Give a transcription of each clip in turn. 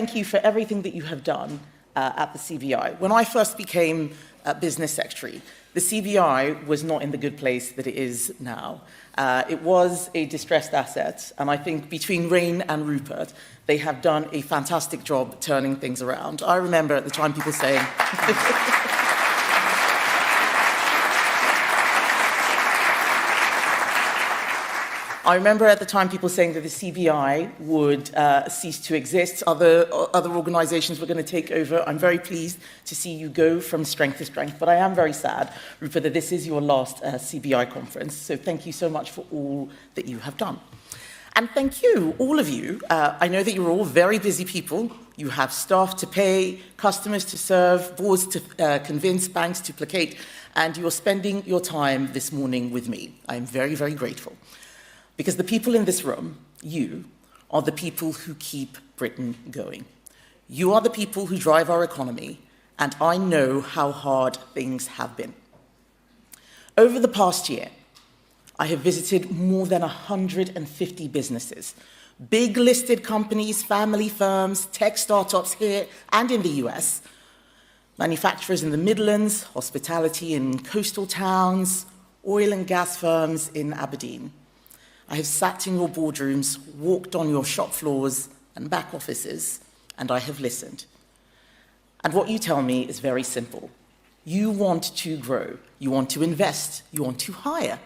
Thank you for everything that you have done at the CBI. When I first became business secretary, the CBI was not in the good place that it is now. It was a distressed asset, and I think between Rain and Rupert, they have done a fantastic job turning things around. I remember at the time people saying... I remember at the time people saying that the CBI would cease to exist, other organisations were going to take over. I'm very pleased to see you go from strength to strength, but I am very sad, Rupert, that this is your last CBI conference, so thank you so much for all that you have done. And thank you, all of you. I know that you're all very busy people. You have staff to pay, customers to serve, boards to convince, banks to placate, and you're spending your time this morning with me. I'm very, very grateful. Because the people in this room, you, are the people who keep Britain going. You are the people who drive our economy, and I know how hard things have been. Over the past year, I have visited more than 150 businesses, big listed companies, family firms, tech startups here and in the US, manufacturers in the Midlands, hospitality in coastal towns, oil and gas firms in Aberdeen. I have sat in your boardrooms, walked on your shop floors and back offices, and I have listened. And what you tell me is very simple. You want to grow, you want to invest, you want to hire,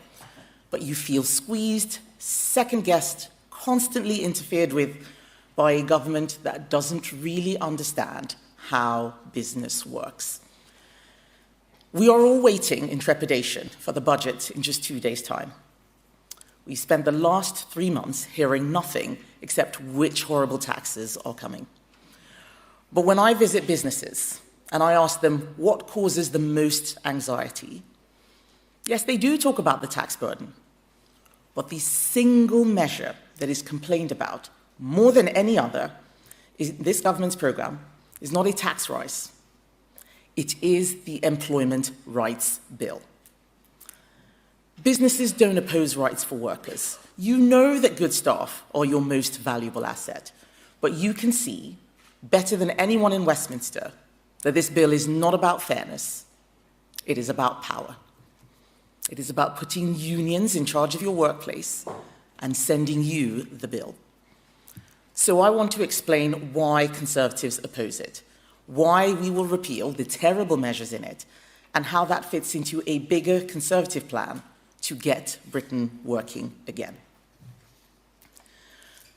but you feel squeezed, second-guessed, constantly interfered with by a government that doesn't really understand how business works. We are all waiting in trepidation for the budget in just 2 days' time. We spent the last 3 months hearing nothing except which horrible taxes are coming. But when I visit businesses and I ask them what causes the most anxiety, yes, they do talk about the tax burden, but the single measure that is complained about more than any other is this government's program is not a tax rise. It is the Employment Rights Bill. Businesses don't oppose rights for workers. You know that good staff are your most valuable asset, but you can see, better than anyone in Westminster, that this bill is not about fairness. It is about power. It is about putting unions in charge of your workplace and sending you the bill. So I want to explain why Conservatives oppose it, why we will repeal the terrible measures in it, and how that fits into a bigger Conservative plan to get Britain working again.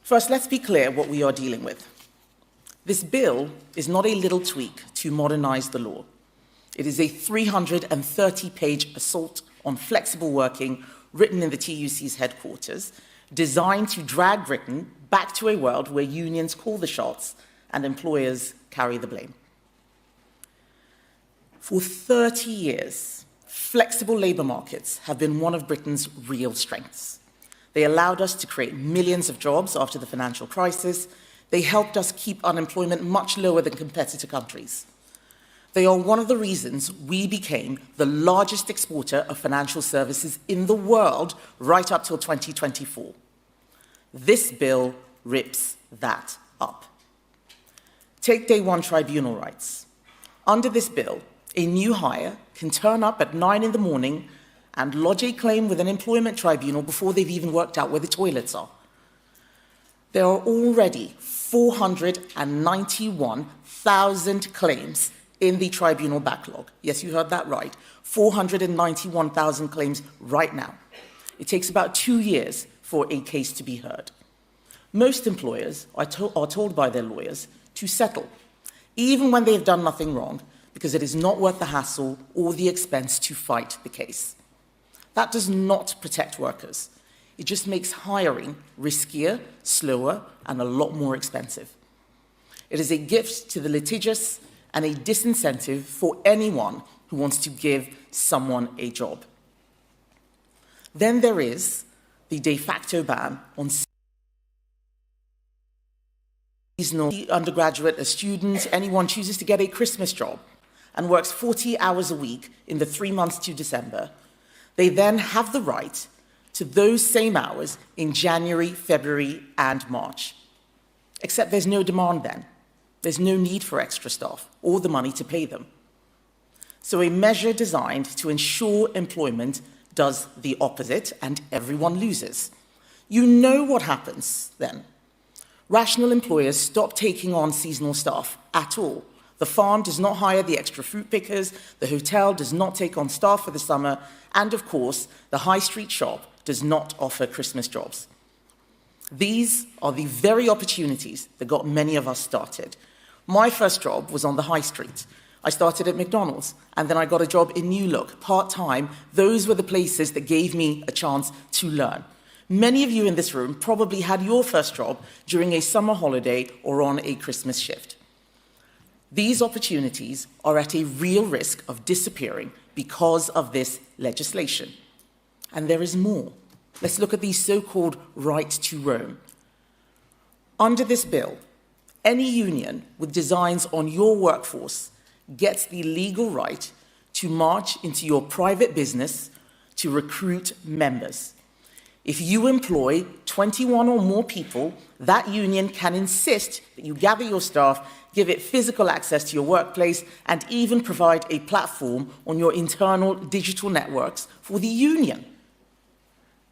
First, let's be clear what we are dealing with. This bill is not a little tweak to modernise the law. It is a 330-page assault on flexible working written in the TUC's headquarters, designed to drag Britain back to a world where unions call the shots and employers carry the blame. For 30 years, flexible labour markets have been one of Britain's real strengths. They allowed us to create millions of jobs after the financial crisis. They helped us keep unemployment much lower than competitor countries. They are one of the reasons we became the largest exporter of financial services in the world right up till 2024. This bill rips that up. Take day one tribunal rights. Under this bill, a new hire can turn up at 9 in the morning and lodge a claim with an employment tribunal before they've even worked out where the toilets are. There are already 491,000 claims in the tribunal backlog. Yes, you heard that right. 491,000 claims right now. It takes about 2 years for a case to be heard. Most employers are told by their lawyers to settle, even when they have done nothing wrong, because it is not worth the hassle or the expense to fight the case. That does not protect workers. It just makes hiring riskier, slower, and a lot more expensive. It is a gift to the litigious and a disincentive for anyone who wants to give someone a job. Then there is the de facto ban on seasonal undergraduate, a student, anyone chooses to get a Christmas job and works 40 hours a week in the 3 months to December. They then have the right to those same hours in January, February, and March. Except there's no demand then. There's no need for extra staff or the money to pay them. So a measure designed to ensure employment does the opposite and everyone loses. You know what happens then. Rational employers stop taking on seasonal staff at all. The farm does not hire the extra fruit pickers, the hotel does not take on staff for the summer, and of course, the high street shop does not offer Christmas jobs. These are the very opportunities that got many of us started. My first job was on the high street. I started at McDonald's, and then I got a job in New Look, part-time. Those were the places that gave me a chance to learn. Many of you in this room probably had your first job during a summer holiday or on a Christmas shift. These opportunities are at a real risk of disappearing because of this legislation. And there is more. Let's look at the so-called right to roam. Under this bill, any union with designs on your workforce gets the legal right to march into your private business to recruit members. If you employ 21 or more people, that union can insist that you gather your staff, give it physical access to your workplace, and even provide a platform on your internal digital networks for the union.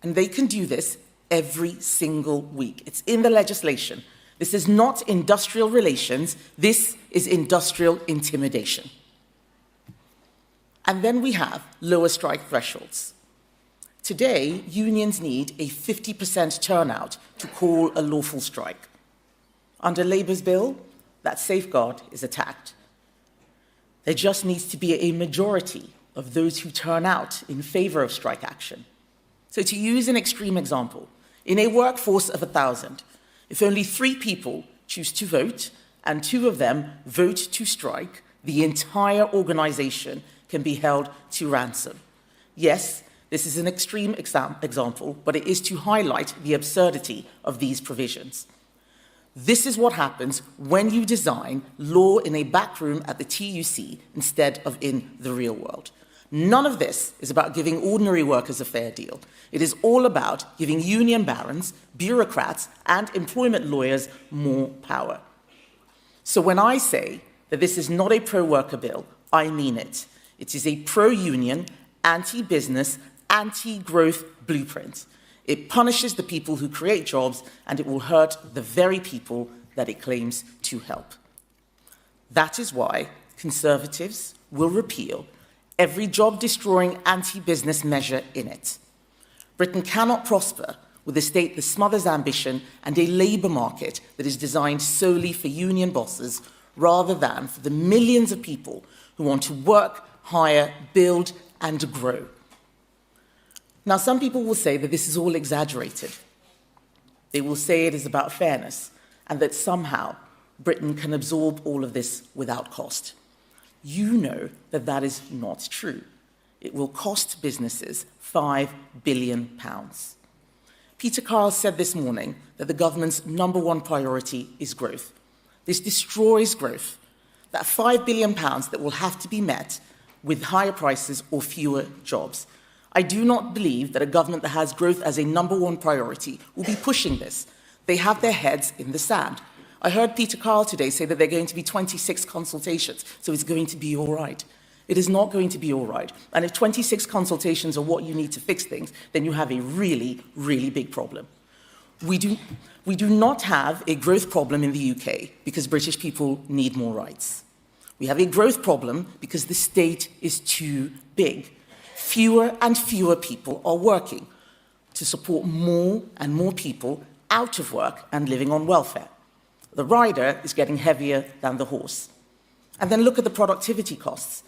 And they can do this every single week. It's in the legislation. This is not industrial relations, this is industrial intimidation. And then we have lower strike thresholds. Today, unions need a 50% turnout to call a lawful strike. Under Labour's bill, that safeguard is attacked. There just needs to be a majority of those who turn out in favour of strike action. So to use an extreme example, in a workforce of 1,000, if only 3 people choose to vote and 2 of them vote to strike, the entire organisation can be held to ransom. Yes, this is an extreme example, but it is to highlight the absurdity of these provisions. This is what happens when you design law in a back room at the TUC instead of in the real world. None of this is about giving ordinary workers a fair deal. It is all about giving union barons, bureaucrats, and employment lawyers more power. So when I say that this is not a pro-worker bill, I mean it. It is a pro-union, anti-business, anti-growth blueprint. It punishes the people who create jobs, and it will hurt the very people that it claims to help. That is why Conservatives will repeal every job-destroying anti-business measure in it. Britain cannot prosper with a state that smothers ambition and a labour market that is designed solely for union bosses rather than for the millions of people who want to work, hire, build, and grow. Now, some people will say that this is all exaggerated. They will say it is about fairness and that somehow Britain can absorb all of this without cost. You know that that is not true. It will cost businesses £5 billion. Peter Kyle said this morning that the government's #1 priority is growth. This destroys growth. That £5 billion that will have to be met with higher prices or fewer jobs. I do not believe that a government that has growth as a #1 priority will be pushing this. They have their heads in the sand. I heard Peter Kyle today say that there are going to be 26 consultations, so it's going to be all right. It is not going to be all right. And if 26 consultations are what you need to fix things, then you have a really, really big problem. We do not have a growth problem in the UK because British people need more rights. We have a growth problem because the state is too big. Fewer and fewer people are working to support more and more people out of work and living on welfare. The rider is getting heavier than the horse. And then look at the productivity costs.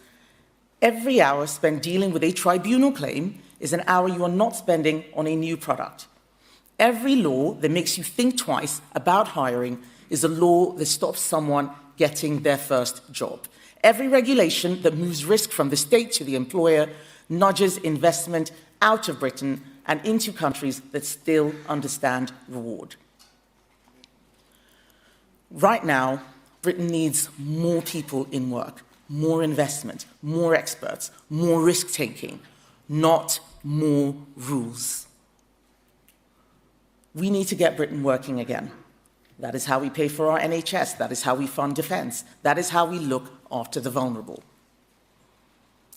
Every hour spent dealing with a tribunal claim is an hour you are not spending on a new product. Every law that makes you think twice about hiring is a law that stops someone getting their first job. Every regulation that moves risk from the state to the employer nudges investment out of Britain and into countries that still understand reward. Right now, Britain needs more people in work, more investment, more experts, more risk-taking, not more rules. We need to get Britain working again. That is how we pay for our NHS. That is how we fund defence. That is how we look after the vulnerable.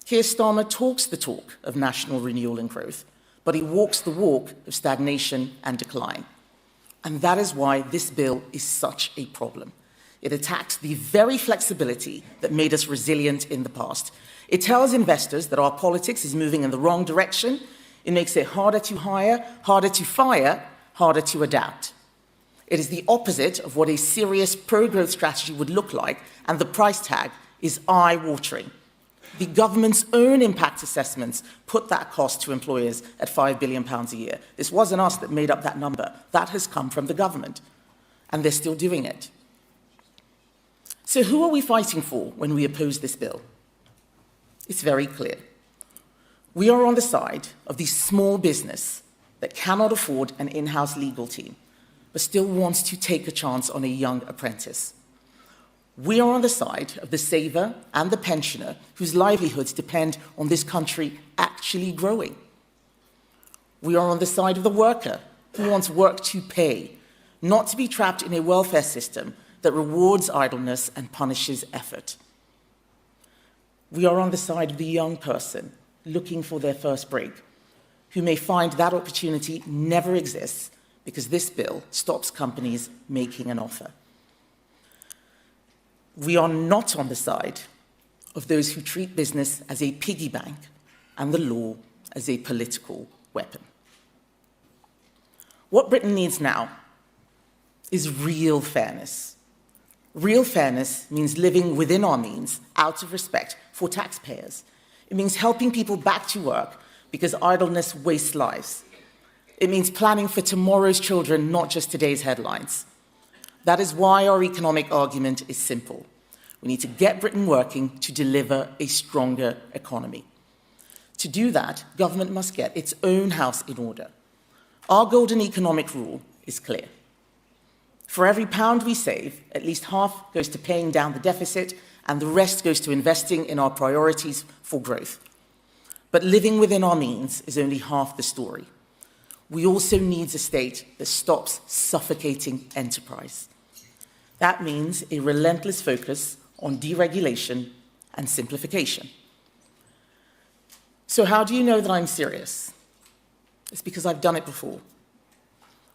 Keir Starmer talks the talk of national renewal and growth, but he walks the walk of stagnation and decline. And that is why this bill is such a problem. It attacks the very flexibility that made us resilient in the past. It tells investors that our politics is moving in the wrong direction. It makes it harder to hire, harder to fire, harder to adapt. It is the opposite of what a serious pro-growth strategy would look like, and the price tag is eye-watering. The government's own impact assessments put that cost to employers at £5 billion a year. This wasn't us that made up that number. That has come from the government, and they're still doing it. So who are we fighting for when we oppose this bill? It's very clear. We are on the side of the small business that cannot afford an in-house legal team, but still wants to take a chance on a young apprentice. We are on the side of the saver and the pensioner whose livelihoods depend on this country actually growing. We are on the side of the worker who wants work to pay, not to be trapped in a welfare system that rewards idleness and punishes effort. We are on the side of the young person looking for their first break, who may find that opportunity never exists because this bill stops companies making an offer. We are not on the side of those who treat business as a piggy bank and the law as a political weapon. What Britain needs now is real fairness. Real fairness means living within our means out of respect for taxpayers. It means helping people back to work because idleness wastes lives. It means planning for tomorrow's children, not just today's headlines. That is why our economic argument is simple. We need to get Britain working to deliver a stronger economy. To do that, government must get its own house in order. Our golden economic rule is clear. For every pound we save, at least half goes to paying down the deficit, and the rest goes to investing in our priorities for growth. But living within our means is only half the story. We also need a state that stops suffocating enterprise. That means a relentless focus on deregulation and simplification. So how do you know that I'm serious? It's because I've done it before.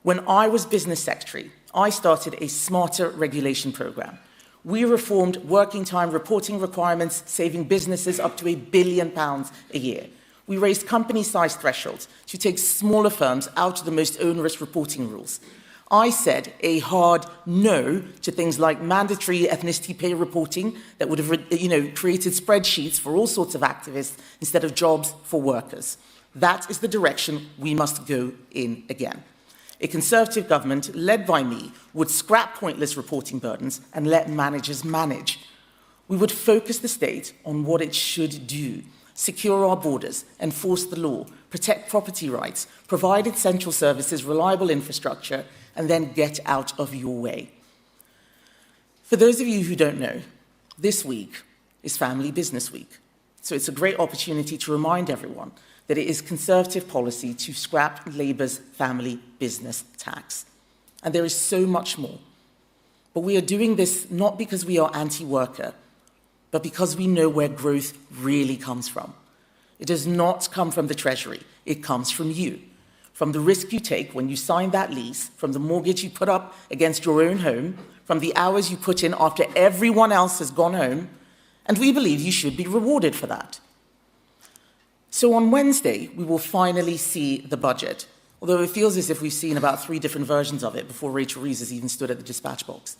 When I was business secretary, I started a smarter regulation program. We reformed working time reporting requirements, saving businesses up to £1 billion a year. We raised company size thresholds to take smaller firms out of the most onerous reporting rules. I said a hard no to things like mandatory ethnicity pay reporting that would have created spreadsheets for all sorts of activists instead of jobs for workers. That is the direction we must go in again. A Conservative government, led by me, would scrap pointless reporting burdens and let managers manage. We would focus the state on what it should do: secure our borders, enforce the law, protect property rights, provide essential services, reliable infrastructure, and then get out of your way. For those of you who don't know, this week is Family Business Week. So it's a great opportunity to remind everyone that it is Conservative policy to scrap Labour's family business tax. And there is so much more. But we are doing this not because we are anti-worker, but because we know where growth really comes from. It does not come from the Treasury. It comes from you. From the risk you take when you sign that lease, from the mortgage you put up against your own home, from the hours you put in after everyone else has gone home, and we believe you should be rewarded for that. So on Wednesday, we will finally see the budget, although it feels as if we've seen about 3 different versions of it before Rachel Reeves has even stood at the dispatch box.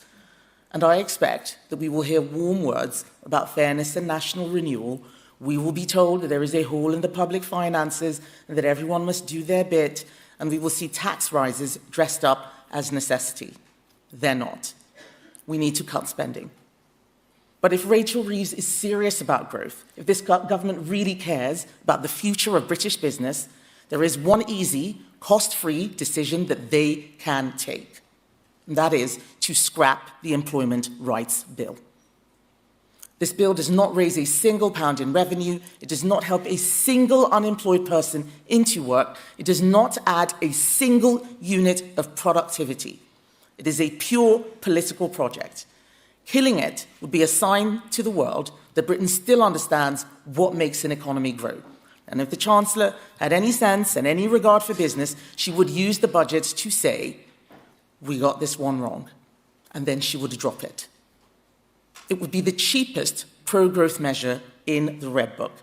And I expect that we will hear warm words about fairness and national renewal. We will be told that there is a hole in the public finances and that everyone must do their bit, and we will see tax rises dressed up as necessity. They're not. We need to cut spending. But if Rachel Reeves is serious about growth, if this government really cares about the future of British business, there is one easy, cost-free decision that they can take. And that is to scrap the Employment Rights Bill. This bill does not raise a single pound in revenue. It does not help a single unemployed person into work. It does not add a single unit of productivity. It is a pure political project. Killing it would be a sign to the world that Britain still understands what makes an economy grow. And if the Chancellor had any sense and any regard for business, she would use the budget to say, we got this one wrong, and then she would drop it. It would be the cheapest pro-growth measure in the Red Book.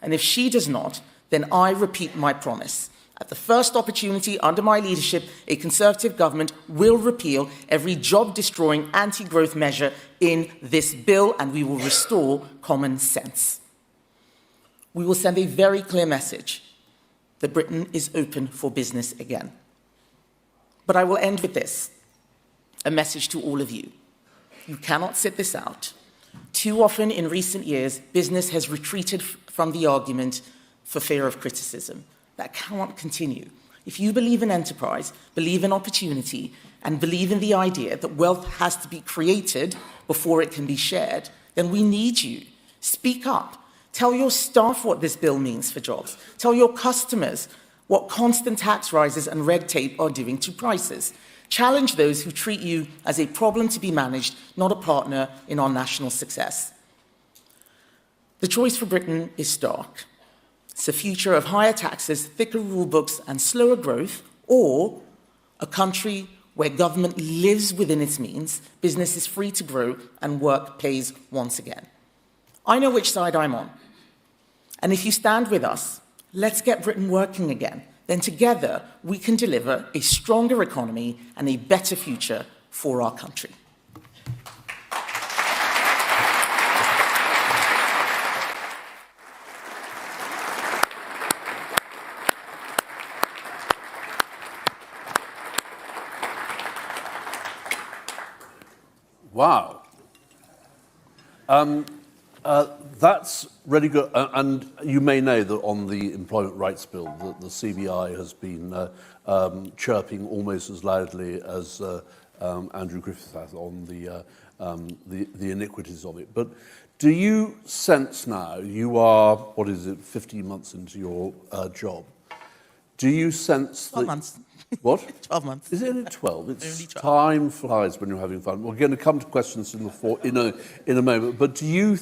And if she does not, then I repeat my promise. At the first opportunity under my leadership, a Conservative government will repeal every job-destroying anti-growth measure in this bill, and we will restore common sense. We will send a very clear message that Britain is open for business again. But I will end with this, a message to all of you. You cannot sit this out. Too often in recent years, business has retreated from the argument for fear of criticism. That cannot continue. If you believe in enterprise, believe in opportunity, and believe in the idea that wealth has to be created before it can be shared, then we need you. Speak up. Tell your staff what this bill means for jobs. Tell your customers what constant tax rises and red tape are doing to prices. Challenge those who treat you as a problem to be managed, not a partner in our national success. The choice for Britain is stark. It's a future of higher taxes, thicker rule books, and slower growth, or a country where government lives within its means, business is free to grow, and work pays once again. I know which side I'm on. And if you stand with us, let's get Britain working again. Then together we can deliver a stronger economy and a better future for our country. Wow. That's really good. And you may know that on the Employment Rights Bill, that the CBI has been chirping almost as loudly as Andrew Griffith has on the iniquities of it. But do you sense now, you are, 15 months into your job, do you sense 12 months. What? 12 months. Is it only 12? It's only 12. Time flies when you're having fun. We're going to come to questions in a moment. But do you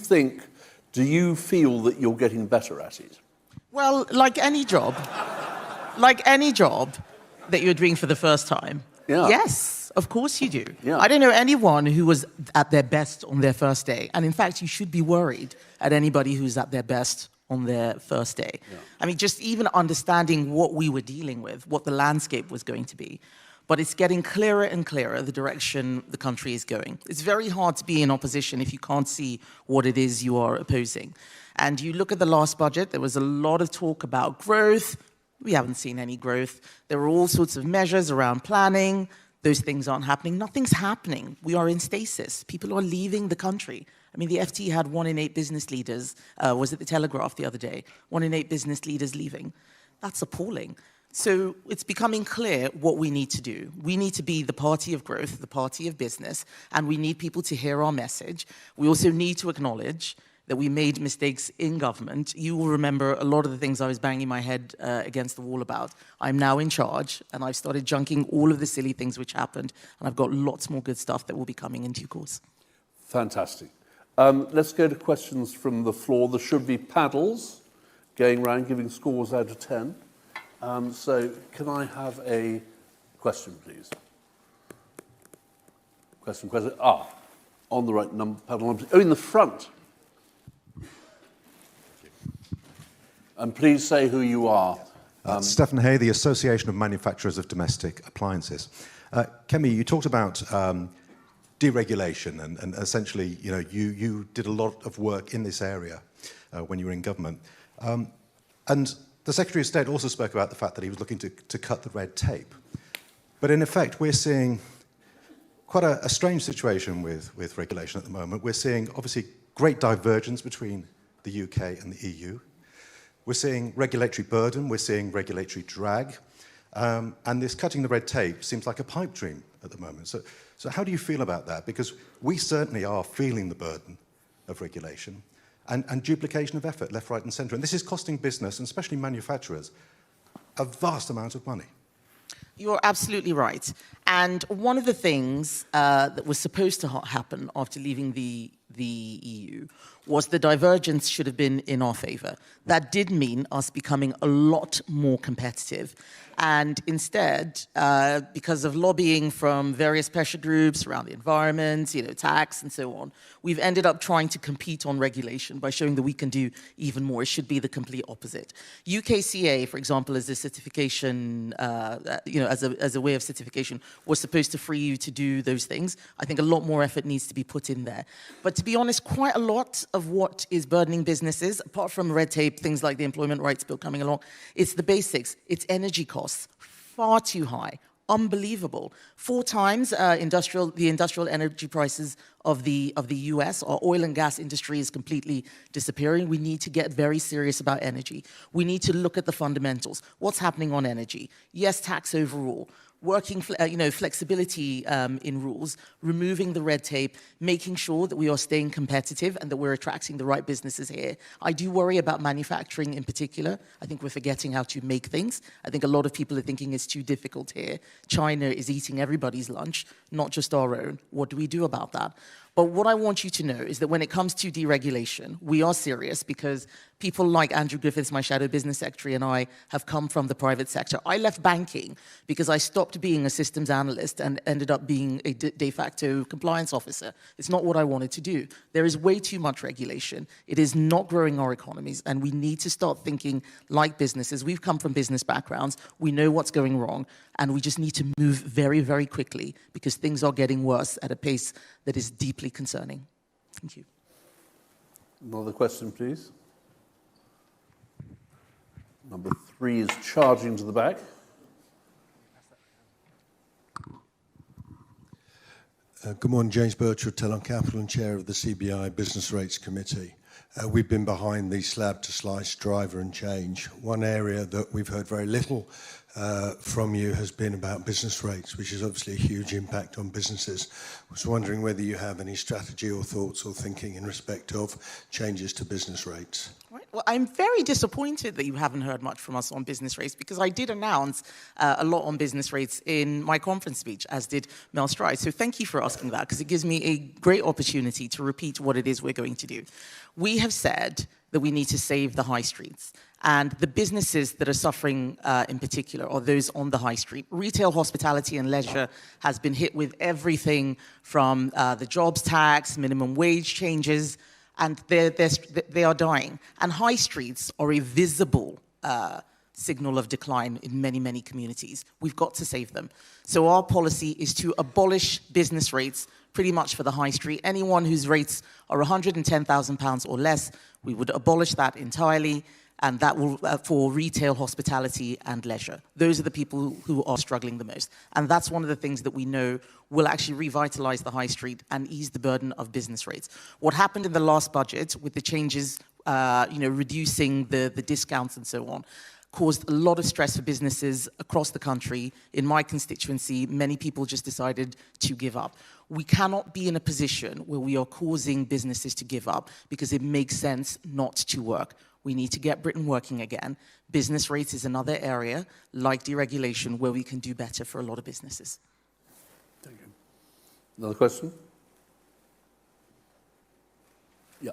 feel that you're getting better at it? Well, like any job that you're doing for the first time, yes, of course you do. Yeah. I don't know anyone who was at their best on their first day. And in fact, you should be worried at anybody who's at their best on their first day. Yeah. I mean, just even understanding what we were dealing with, what the landscape was going to be. But it's getting clearer and clearer, the direction the country is going. It's very hard to be in opposition if you can't see what it is you are opposing. And you look at the last budget, there was a lot of talk about growth. We haven't seen any growth. There were all sorts of measures around planning. Those things aren't happening. Nothing's happening. We are in stasis. People are leaving the country. I mean, the FT had 1 in 8 business leaders, was at the Telegraph the other day, 1 in 8 business leaders leaving. That's appalling. So it's becoming clear what we need to do. We need to be the party of growth, the party of business, and we need people to hear our message. We also need to acknowledge that we made mistakes in government. You will remember a lot of the things I was banging my head against the wall about. I'm now in charge, and I've started junking all of the silly things which happened, and I've got lots more good stuff that will be coming in due course. Fantastic. Let's go to questions from the floor. There should be paddles going around giving scores out of 10. So can I have a question, please? Question. On the right number, paddle number. Oh, in the front. And please say who you are. Stephen Hay, the Association of Manufacturers of Domestic Appliances. Kemi, you talked about deregulation, and essentially, you did a lot of work in this area when you were in government. And the Secretary of State also spoke about the fact that he was looking to cut the red tape. But in effect, we're seeing quite a strange situation with regulation at the moment. We're seeing, obviously, great divergence between the UK and the EU. We're seeing regulatory burden, we're seeing regulatory drag, and this cutting the red tape seems like a pipe dream at the moment. So how do you feel about that? Because we certainly are feeling the burden of regulation and duplication of effort, left, right, and centre. And this is costing business, and especially manufacturers, a vast amount of money. You're absolutely right. And one of the things that was supposed to happen after leaving the EU was the divergence should have been in our favor. That did mean us becoming a lot more competitive. And instead, because of lobbying from various pressure groups around the environment, tax and so on, we've ended up trying to compete on regulation by showing that we can do even more. It should be the complete opposite. UKCA, for example, as a certification, as a way of certification, was supposed to free you to do those things. I think a lot more effort needs to be put in there. But to be honest, quite a lot of what is burdening businesses, apart from red tape, things like the Employment Rights Bill coming along, it's the basics. It's energy costs. Far too high, unbelievable. 4 times the industrial energy prices of the US. Our oil and gas industry is completely disappearing. We need to get very serious about energy. We need to look at the fundamentals. What's happening on energy? Yes, tax overall. Working, flexibility in rules, removing the red tape, making sure that we are staying competitive and that we're attracting the right businesses here. I do worry about manufacturing in particular. I think we're forgetting how to make things. I think a lot of people are thinking it's too difficult here. China is eating everybody's lunch, not just our own. What do we do about that? But what I want you to know is that when it comes to deregulation, we are serious because people like Andrew Griffiths, my shadow business secretary, and I have come from the private sector. I left banking because I stopped being a systems analyst and ended up being a de facto compliance officer. It's not what I wanted to do. There is way too much regulation. It is not growing our economies, and we need to start thinking like businesses. We've come from business backgrounds. We know what's going wrong, and we just need to move very, very quickly because things are getting worse at a pace that is deeply concerning. Thank you. Another question, please. Number 3 is charging to the back. Good morning, James Birchwood, Telon Capital and Chair of the CBI Business Rates Committee. We've been behind the slab to slice driver and change. One area that we've heard very little from you has been about business rates, which is obviously a huge impact on businesses. I was wondering whether you have any strategy or thoughts or thinking in respect of changes to business rates. Right. Well, I'm very disappointed that you haven't heard much from us on business rates because I did announce a lot on business rates in my conference speech, as did Mel Stride. So thank you for asking that because it gives me a great opportunity to repeat what it is we're going to do. We have said that we need to save the high streets. And the businesses that are suffering in particular are those on the high street. Retail, hospitality and leisure has been hit with everything from the jobs tax, minimum wage changes, and they are dying. And high streets are a visible signal of decline in many, many communities. We've got to save them. So our policy is to abolish business rates pretty much for the high street. Anyone whose rates are £110,000 or less, we would abolish that entirely, and that will for retail, hospitality, and leisure. Those are the people who are struggling the most. And that's one of the things that we know will actually revitalize the high street and ease the burden of business rates. What happened in the last budget with the changes, reducing the discounts and so on, caused a lot of stress for businesses across the country. In my constituency, many people just decided to give up. We cannot be in a position where we are causing businesses to give up because it makes sense not to work. We need to get Britain working again. Business rates is another area, like deregulation, where we can do better for a lot of businesses. Thank you. Another question? Yeah.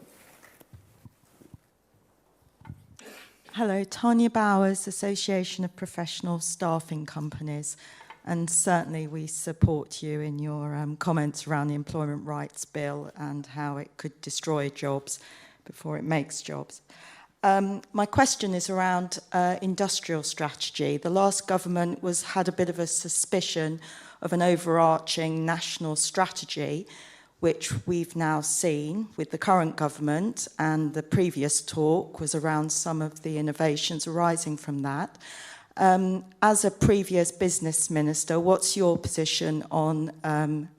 Hello, Tanya Bowers, Association of Professional Staffing Companies. And certainly we support you in your comments around the Employment Rights Bill and how it could destroy jobs before it makes jobs. My question is around industrial strategy. The last government had a bit of a suspicion of an overarching national strategy, which we've now seen with the current government, and the previous talk was around some of the innovations arising from that. As a previous business minister, what's your position on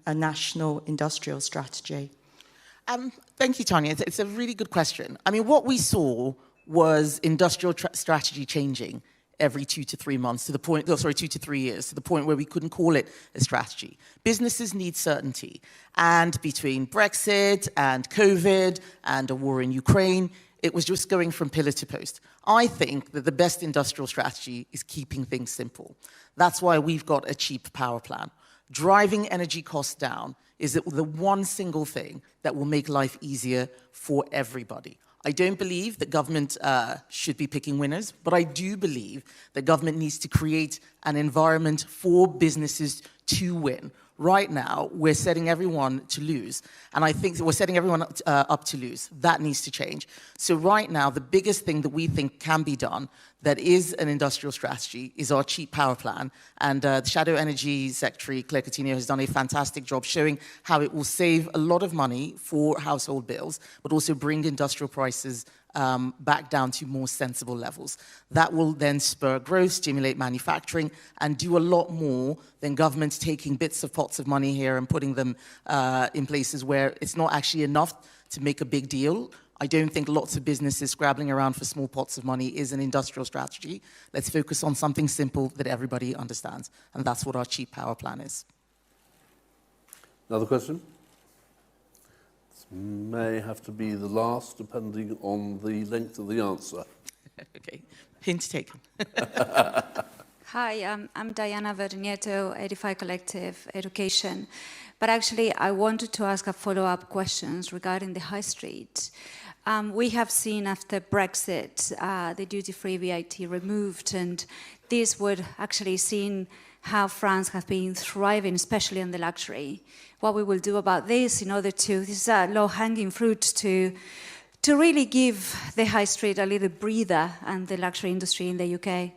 a national industrial strategy? Thank you, Tanya. It's a really good question. I mean, what we saw was industrial strategy changing every 2 to 3 months to the point, 2 to 3 years, to the point where we couldn't call it a strategy. Businesses need certainty. And between Brexit and COVID and a war in Ukraine, It was just going from pillar to post. I think that the best industrial strategy is keeping things simple. That's why we've got a cheap power plan. Driving energy costs down is the one single thing that will make life easier for everybody. I don't believe that government should be picking winners, but I do believe that government needs to create an environment for businesses to win. Right now, we're setting everyone to lose, and I think that we're setting everyone up to lose. That needs to change. So right now, the biggest thing that we think can be done that is an industrial strategy is our cheap power plan, and the Shadow Energy Secretary, Claire Coutinho, has done a fantastic job showing how it will save a lot of money for household bills, but also bring industrial prices back down to more sensible levels. That will then spur growth, stimulate manufacturing, and do a lot more than governments taking bits of pots of money here and putting them in places where it's not actually enough to make a big deal. I don't think lots of businesses scrabbling around for small pots of money is an industrial strategy. Let's focus on something simple that everybody understands, and that's what our cheap power plan is. Another question? May have to be the last, depending on the length of the answer. Okay, hint taken. Hi, I'm Diana Vernieto, Edify Collective Education. But actually, I wanted to ask a follow-up questions regarding the high street. We have seen after Brexit, the duty-free VAT removed, and this would actually seen how France has been thriving, especially in the luxury. What we will do about this in order to, this is a low-hanging fruit to really give the high street a little breather and the luxury industry in the UK.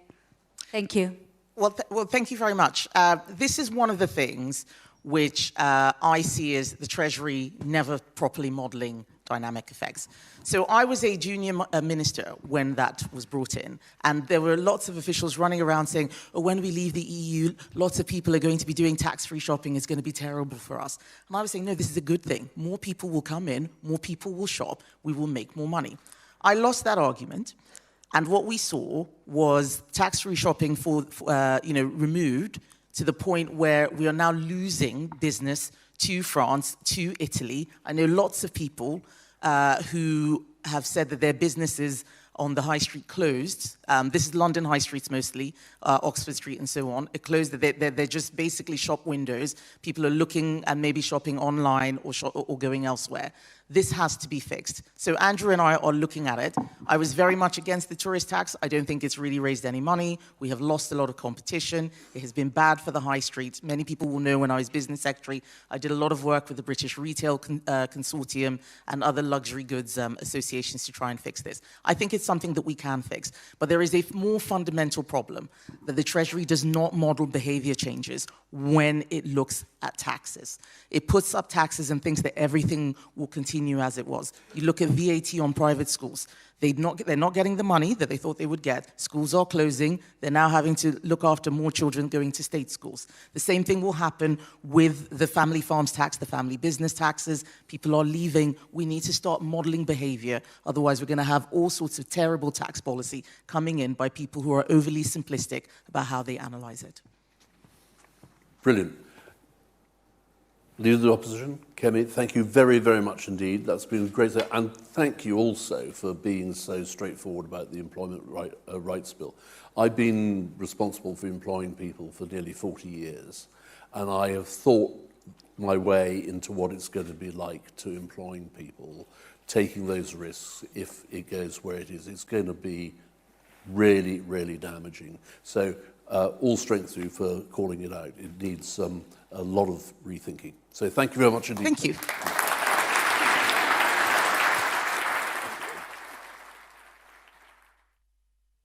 Thank you. Well, thank you very much. This is one of the things which I see as the Treasury never properly modelling dynamic effects. So I was a junior minister when that was brought in, and there were lots of officials running around saying, oh, when we leave the EU, lots of people are going to be doing tax-free shopping, it's going to be terrible for us. And I was saying, no, this is a good thing. More people will come in, more people will shop, we will make more money. I lost that argument, and what we saw was tax-free shopping removed to the point where we are now losing business to France, to Italy. I know lots of people who have said that their businesses on the high street closed. This is London high streets mostly, Oxford Street and so on. It closed, they're just basically shop windows. People are looking and maybe shopping online or going elsewhere. This has to be fixed. So Andrew and I are looking at it. I was very much against the tourist tax. I don't think it's really raised any money. We have lost a lot of competition. It has been bad for the high street. Many people will know when I was business secretary, I did a lot of work with the British Retail Consortium and other luxury goods associations to try and fix this. I think it's something that we can fix. But there is a more fundamental problem that the Treasury does not model behavior changes when it looks at taxes. It puts up taxes and thinks that everything will continue as it was. You look at VAT on private schools. They're not getting the money that they thought they would get. Schools are closing. They're now having to look after more children going to state schools. The same thing will happen with the family farms tax, the family business taxes. People are leaving. We need to start modeling behavior. Otherwise, we're going to have all sorts of terrible tax policy coming in by people who are overly simplistic about how they analyze it. Brilliant. Leader of the Opposition, Kemi, thank you very, very much indeed. That's been great. And thank you also for being so straightforward about the Employment Rights Bill. I've been responsible for employing people for nearly 40 years, and I have thought my way into what it's going to be like to employing people, taking those risks if it goes where it is. It's going to be really, really damaging. So all strength to you for calling it out. It needs a lot of rethinking. So thank you very much indeed. Thank you.